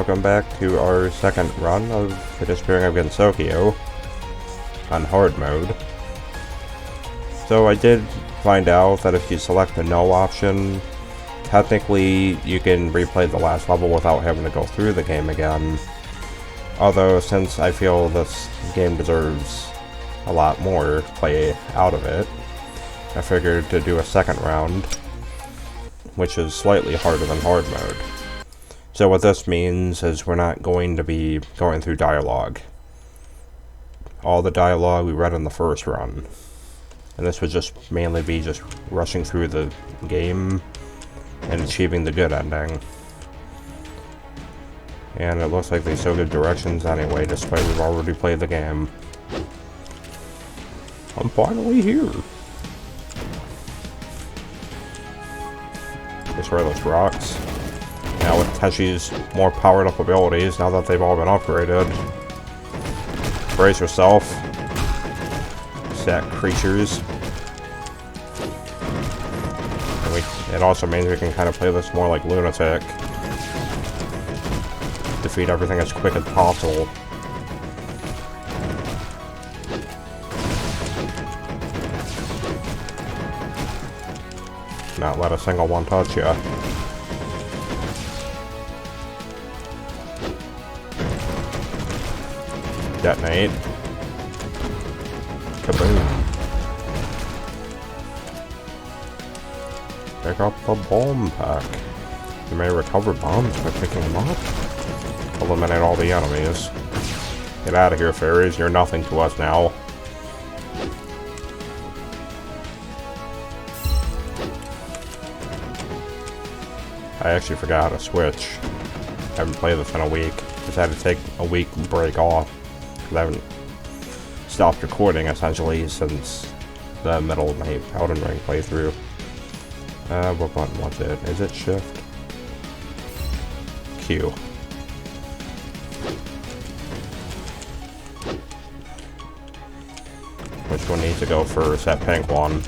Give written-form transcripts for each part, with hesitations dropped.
welcome back to our second run of the Disappearing of Gensokyo on hard mode. So I did find out that if you select the no option, technically you can replay the last level without having to go through the game again. Although, since I feel this game deserves a lot more play out of it, I figured to do a second round, which is slightly harder than hard mode. So what this means is we're not going to be going through dialogue. All the dialogue we read in the first run. And this would just mainly be just rushing through the game and achieving the good ending. And it looks like they show good directions anyway, despite we've already played the game. I'm finally here! Destroy those rocks. Now with Teshi's more powered up abilities, now that they've all been upgraded. Brace yourself. Stat creatures. And it also means we can kind of play this more like Lunatic. Defeat everything as quick as possible. Not let a single one touch ya. Detonate. Kaboom. Pick up the bomb pack. You may recover bombs by picking them up. Eliminate all the enemies. Get out of here, fairies. You're nothing to us now. I actually forgot how to switch. I haven't played this in a week. Just had to take a week break off. I haven't stopped recording essentially since the middle of my Elden Ring playthrough. What button was it? Is it shift? Q. Which one needs to go first? That pink one.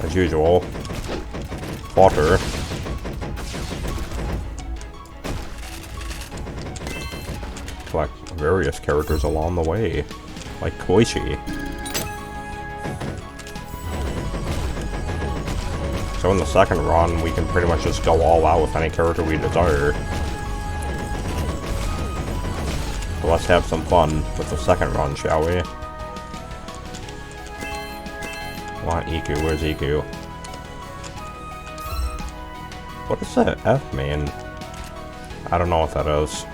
As usual. Water. Collect various characters along the way, like Koichi. So in the second run, we can pretty much just go all out with any character we desire. So let's have some fun with the second run, shall we? Want Iku? Where's Iku? What does that F mean? I don't know what that is.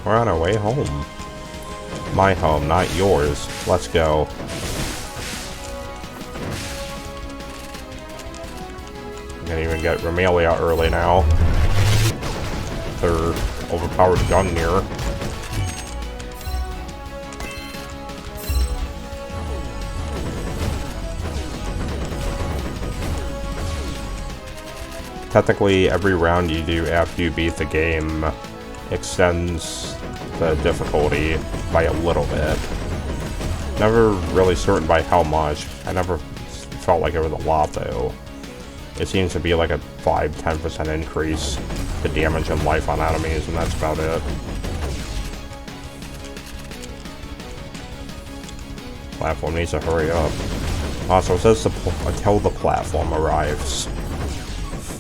We're on our way home. My home, not yours. Let's go. I'm gonna even get Romelia early now. Their overpowered Gungnir. Technically, every round you do after you beat the game extends the difficulty by a little bit. Never really certain by how much. I never felt like it was a lot though. It seems to be like a 5-10% increase to damage and life on enemies, and that's about it. Platform needs to hurry up. Also, it says until the platform arrives.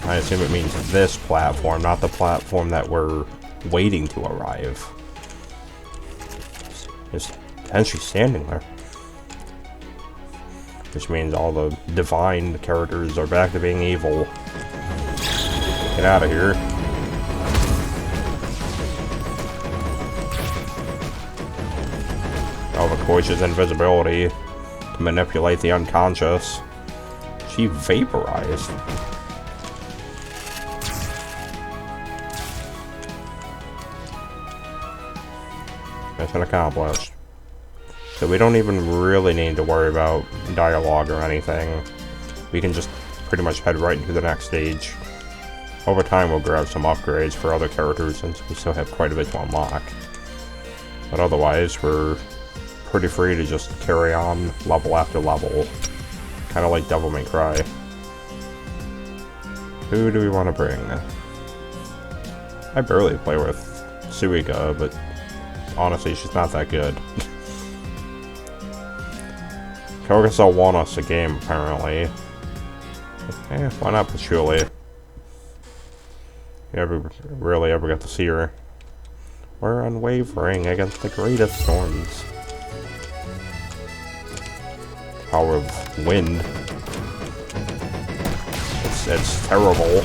I assume it means this platform, not the platform that we're waiting to arrive. It's potentially standing there. Which means all the divine characters are back to being evil. Get out of here. Oh, the Koichi's invisibility to manipulate the unconscious. She vaporized. Mission accomplished. So we don't even really need to worry about dialogue or anything. We can just pretty much head right into the next stage. Over time we'll grab some upgrades for other characters since we still have quite a bit to unlock. But otherwise we're pretty free to just carry on level after level. Kind of like Devil May Cry. Who do we want to bring? I barely play with Suika, but honestly, she's not that good. Kogasel won us a game, apparently. Why not Patchouli? You really ever get to see her. We're unwavering against the greatest storms. Power of wind. It's terrible.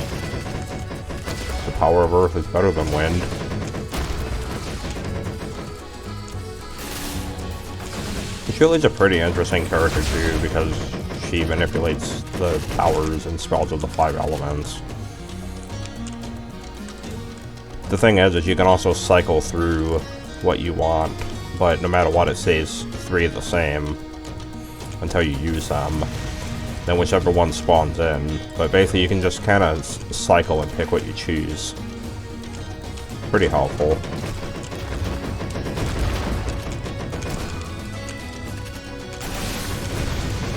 The power of earth is better than wind. Patchouli's a pretty interesting character too, because she manipulates the powers and spells of the 5 elements. The thing is you can also cycle through what you want, but no matter what it stays 3 the same until you use them. Then whichever one spawns in. But basically you can just kind of cycle and pick what you choose. Pretty helpful.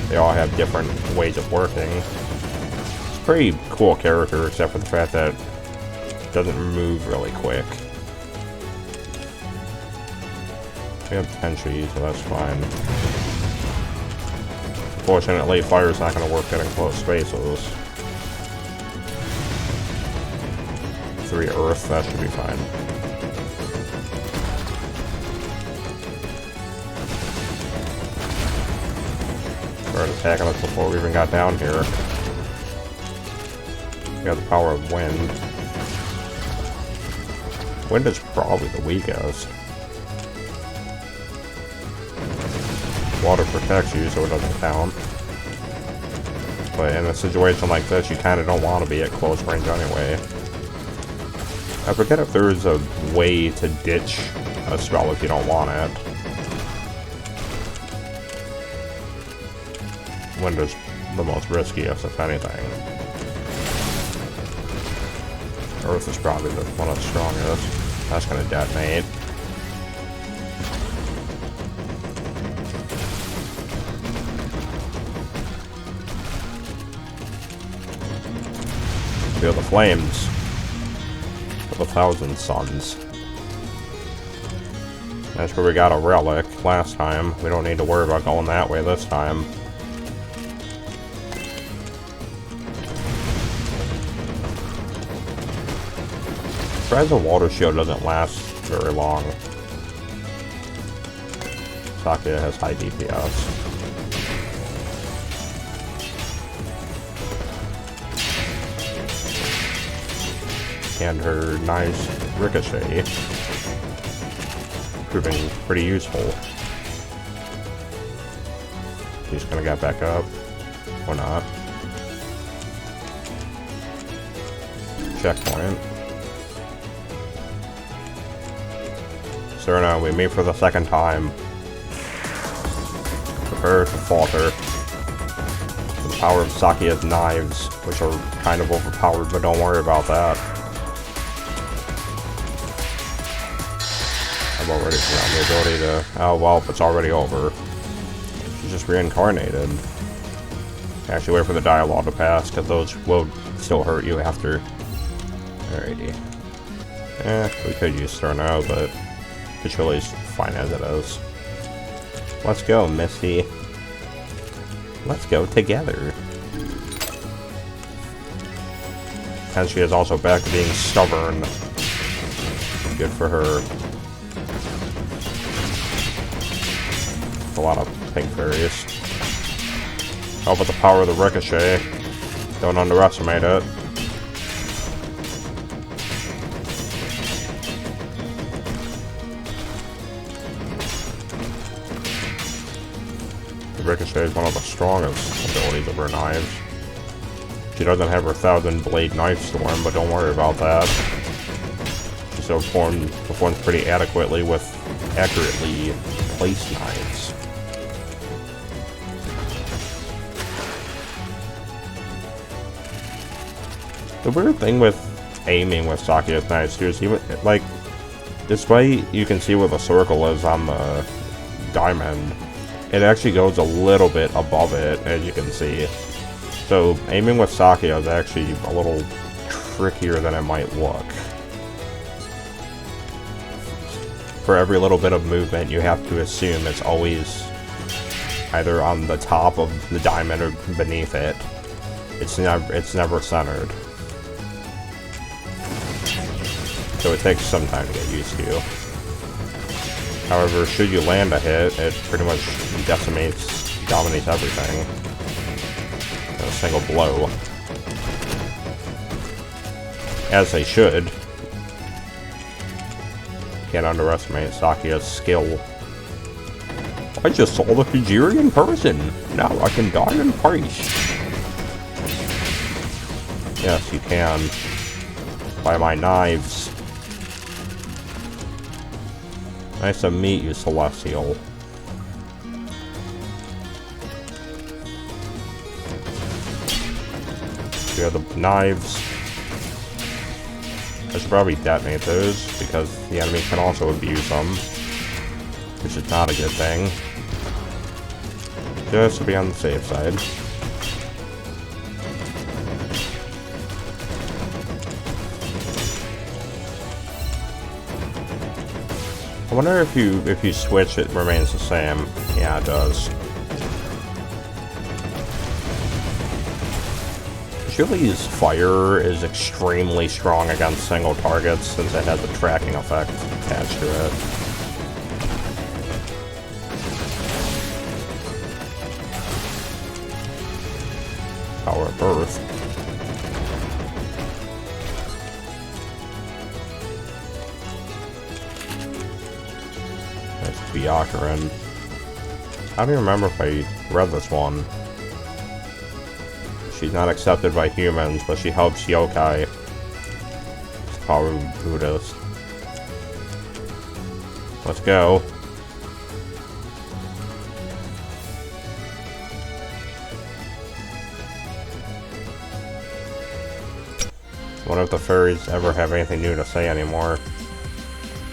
They all have different ways of working. It's a pretty cool character, except for the fact that it doesn't move really quick. We have Tenchi, so that's fine. Fortunately, fire's not going to work getting close spaces. 3 earth, that should be fine. Started attacking us before we even got down here. We got the power of wind. Wind is probably the weakest. Water protects you, so it doesn't count. But in a situation like this, you kind of don't want to be at close range anyway. I forget if there's a way to ditch a spell if you don't want it. Wind is the most riskiest, if anything. Earth is probably one of the strongest. That's going to detonate. Feel the flames of 1,000 suns. That's where we got a relic last time. We don't need to worry about going that way this time. Surprised the water shield doesn't last very long. Sakuya has high DPS. And her nice ricochet, proving pretty useful. She's gonna get back up, or not. Checkpoint. Serena, we meet for the second time. Prepare to falter. The power of Sakuya's knives, which are kind of overpowered, but don't worry about that. I've already forgotten the ability to... Oh, well, it's already over. She's just reincarnated. Actually, wait for the dialogue to pass, because those will still hurt you after. Alrighty. We could use Sterno, but Patchouli's fine as it is. Let's go, Misty. Let's go together. And she is also back to being stubborn. Good for her. A lot of pink fairies. Oh, but the power of the ricochet. Don't underestimate it. The ricochet is one of the strongest abilities of her knives. She doesn't have her 1,000-blade knife storm, but don't worry about that. She still performs pretty adequately with accurately placed knives. The weird thing with aiming with Sakuya's knives too is even, like, despite you can see where the circle is on the diamond, it actually goes a little bit above it, as you can see. So, aiming with Sakya is actually a little trickier than it might look. For every little bit of movement, you have to assume it's always either on the top of the diamond or beneath it. It's never centered. So it takes some time to get used to. However, should you land a hit, it pretty much dominates everything in a single blow. As they should. Can't underestimate Sakya's skill. I just saw the Fujiri in person. Now I can die in peace. Yes, you can. By my knives. Nice to meet you, Celestial. You have the knives. I should probably detonate those, because the enemy can also abuse them. Which is not a good thing. Just to be on the safe side. I wonder if you switch, it remains the same. Yeah, it does. Juli's fire is extremely strong against single targets since it has a tracking effect attached to it. Power of Earth. Hakurei. I don't even remember if I read this one. She's not accepted by humans, but she helps yokai. It's probably Buddhist. Let's go. I wonder if the fairies ever have anything new to say anymore.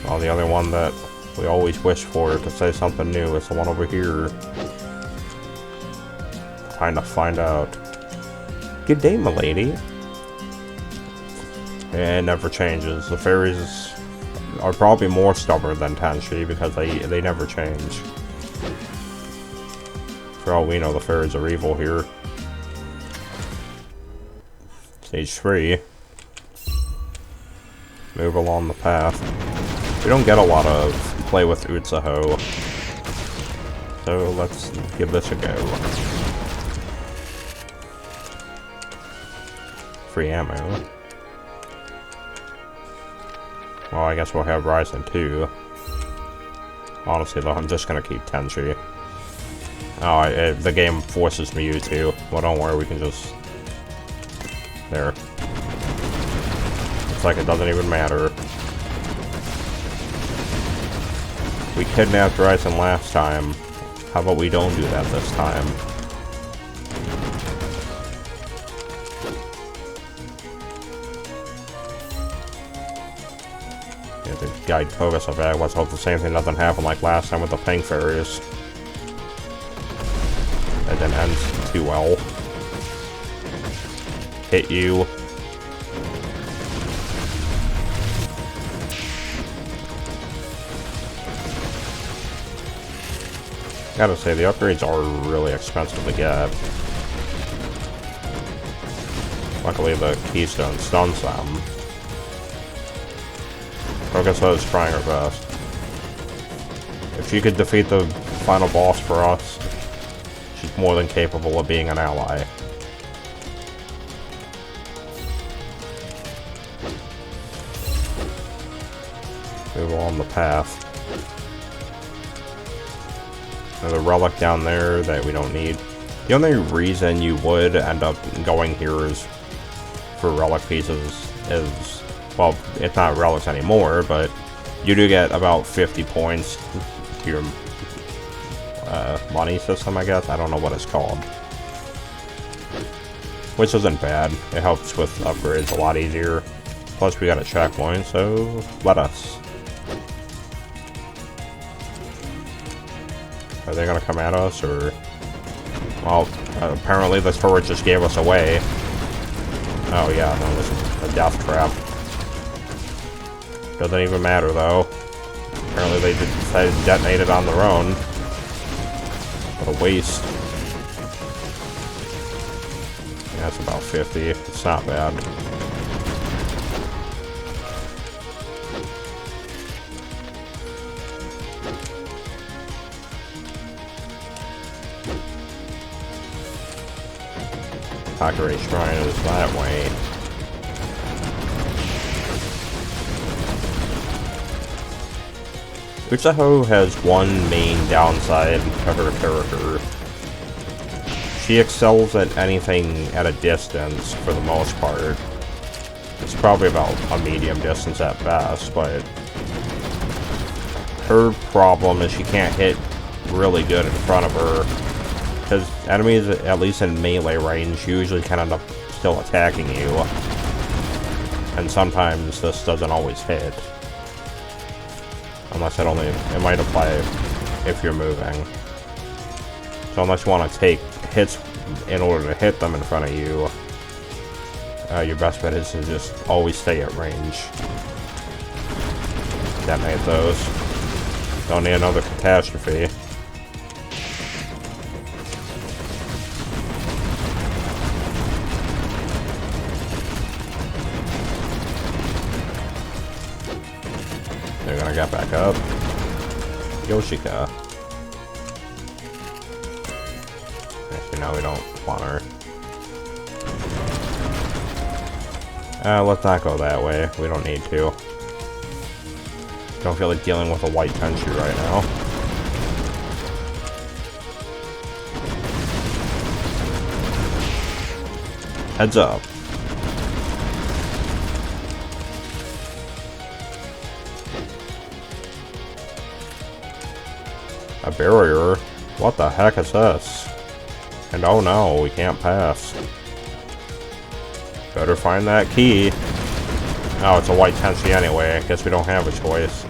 Well, the only one that we always wish for to say something new is the one over here. Trying to find out. Good day, milady. It never changes. The fairies are probably more stubborn than Tenshi because they never change. For all we know, the fairies are evil here. Stage 3. Move along the path. We don't get a lot of play with Utsuho, so let's give this a go. Free ammo. Well, I guess we'll have Ryzen too. Honestly though, I'm just gonna keep Tenshi. Oh, the game forces me to. Well, don't worry, we can just... There. It's like it doesn't even matter. We kidnapped Ryzen last time. How about we don't do that this time? Yeah, the guide Koga so bad. Let's hope the same thing doesn't happen like last time with the pink fairies. That didn't end too well. Hit you. Gotta say, the upgrades are really expensive to get. Luckily, the keystone stuns them. Kogaso is trying her best. If she could defeat the final boss for us, she's more than capable of being an ally. Move along the path. There's a relic down there that we don't need. The only reason you would end up going here is for relic pieces is, well, it's not relics anymore, but you do get about 50 points to your money system, I guess. I don't know what it's called. Which isn't bad. It helps with upgrades a lot easier. Plus we got a checkpoint, so let us. Are they gonna come at us, or... Well, apparently this turret just gave us away. Oh yeah, that was a death trap. Doesn't even matter though. Apparently they decided to detonate it on their own. What a waste. Yeah, that's about 50. It's not bad. Hakurei Shrine is that way. Touhou has one main downside to her character. She excels at anything at a distance for the most part. It's probably about a medium distance at best, but her problem is she can't hit really good in front of her. Because enemies, at least in melee range, usually can end up still attacking you. And sometimes this doesn't always hit. Unless it might apply if you're moving. So unless you want to take hits in order to hit them in front of you, your best bet is to just always stay at range. Detonate those. Don't need another catastrophe. They're gonna get back up. Yoshika. Actually, now we don't want her. Let's not go that way. We don't need to. Don't feel like dealing with a white Tenchu right now. Heads up. A barrier? What the heck is this? And oh no, we can't pass. Better find that key. Oh, it's a white Tenshi anyway. I guess we don't have a choice.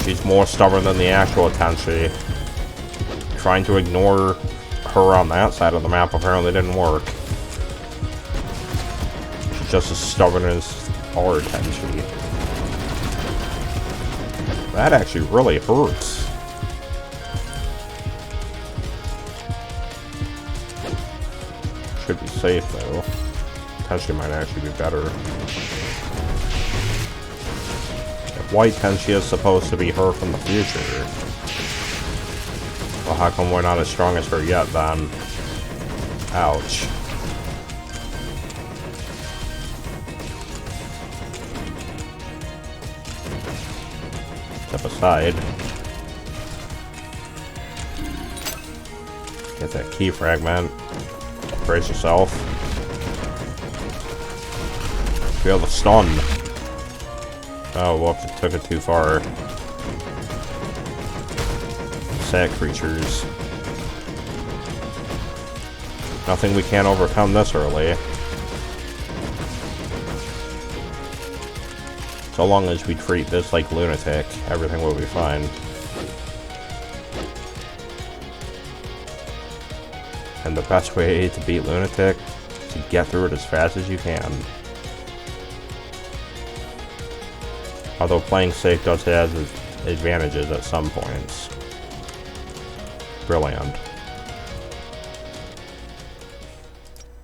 She's more stubborn than the actual Tenshi. Trying to ignore her on that side of the map apparently didn't work. She's just as stubborn as our Tenshi. That actually really hurts. Should be safe though. Tenshi might actually be better. If white Tenshi is supposed to be her from the future, well, how come we're not as strong as her yet then? Ouch. Step aside. Get that key fragment. Brace yourself. Feel the stun. Oh, whoops, it took it too far. Sad creatures. Nothing we can't overcome this early. So long as we treat this like lunatic, everything will be fine. And the best way to beat lunatic is to get through it as fast as you can. Although playing safe does have advantages at some points. Brilliant.